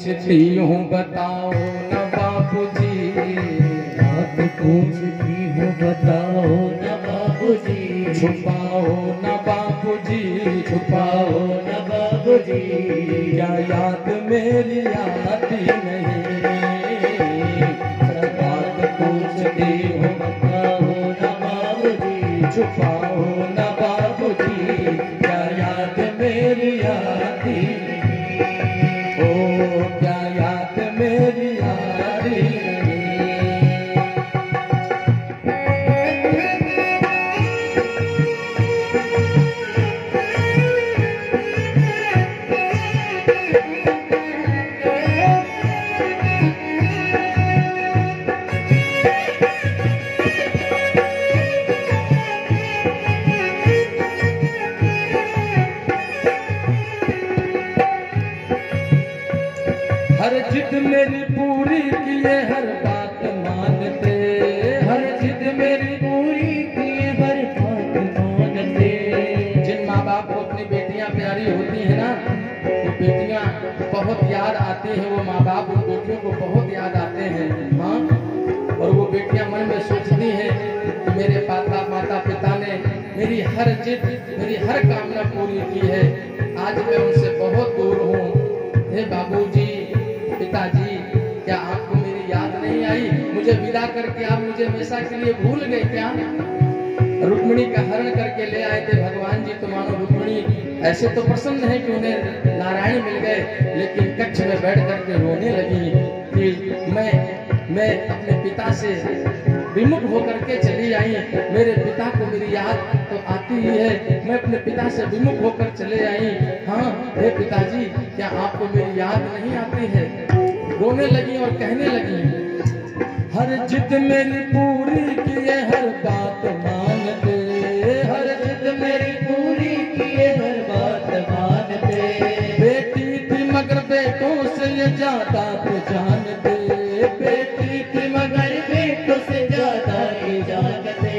पूछती हूँ बताओ न बाबूजी, बात पूछती हूँ बताओ न बाबूजी, छुपाओ न बाबूजी, छुपाओ न बाबूजी, क्या याद मेरी आती नहीं। बात पूछती हूँ बताओ न बाबूजी, छुपाओ न बाबूजी, क्या याद मेरी आती नहीं। ओ क्या याद मेरी आती नहीं। हर जिद मेरी पूरी किए हर बात मानते, हर जिद मेरी पूरी किए हर बात मानते। जिन माँ बाप को अपनी बेटियां प्यारी होती है ना, तो बेटियां बहुत याद आती हैं, वो माँ बाप उन बेटियों को बहुत याद आते हैं। हाँ, और वो बेटियां मन में सोचती हैं कि मेरे माता पिता ने मेरी हर जिद, मेरी हर कामना पूरी की है, आज मैं उनसे बहुत दूर हूँ। हे बाबूजी, पिताजी, क्या आपको मेरी याद नहीं आई? मुझे विदा करके आप मुझे हमेशा के लिए भूल गए क्या? रुक्मिणी का हरण करके ले आए थे भगवान जी, तो मानो रुक्मिणी ऐसे तो प्रसन्न है कि उन्हें नारायण मिल गए, लेकिन कक्ष में बैठ करके रोने लगी कि मैं अपने पिता से विमुख होकर के चली आई, मेरे पिता को मेरी याद तो आती ही है, मैं अपने पिता से विमुख होकर चले आई। हाँ हे पिताजी, क्या आपको मेरी याद नहीं आती है? रोने लगी और कहने लगी, हर जिद मेरी पूरी किए हर बात मानते, हर जिद मेरी पूरी किए हर बात मानते। बेटी थी मगर बेटों से ये ज्यादा तो जानते, बेटी थी मगर बेटों से ज्यादा ये जानते।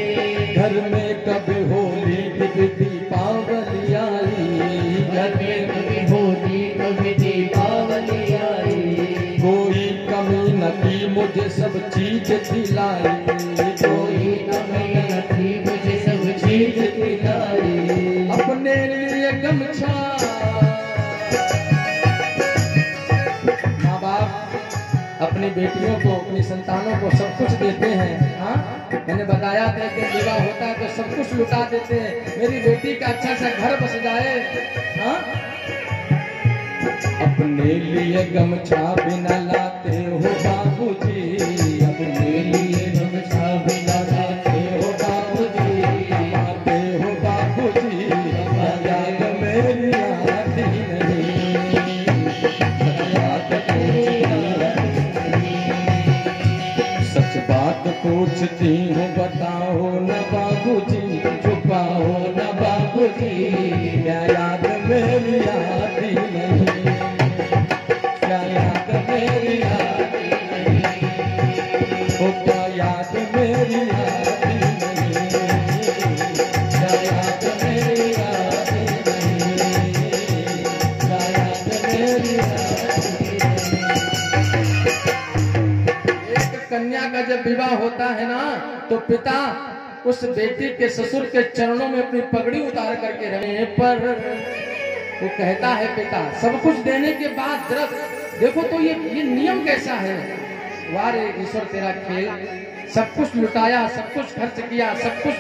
घर में कभी होली कभी दीपावली आई, घर में कभी होली कभी दीपावली आई, कोई कमी न थी मुझे सब चीज दिलाई, कोई कमी न थी मुझे सब चीज दिलाई। अपने लिए गमछा, माँ बाप अपनी बेटियों को, अपनी संतानों को सब कुछ देते हैं। हाँ, मैंने बताया था कि विवाह होता है तो सब कुछ लुटा देते हैं, मेरी बेटी का अच्छा सा घर बस जाए। हाँ, अपने लिए गमछा बिना लाते हो बाबूजी, अपने लिए गमछा बिना लाते हो बाबूजी, लाते हो बाबूजी, याद मेरी आती नहीं। याद सच बात पूछती हूँ बताओ न बाबूजी, छुपाओ न बाबूजी, क्या याद मेरी आती नहीं। क्या याद मेरी आती नहीं, ओ क्या याद मेरी आती नहीं, क्या याद मेरी आती नहीं, क्या याद मेरी आती नहीं। एक कन्या का जब विवाह होता है ना, तो पिता उस बेटी के ससुर के चरणों में अपनी पगड़ी उतार करके रहे, पर वो कहता है पिता, सब कुछ देने के बाद देखो तो ये नियम कैसा है। वारे ईश्वर तेरा खेल, सब कुछ लुटाया, सब कुछ खर्च किया, सब कुछ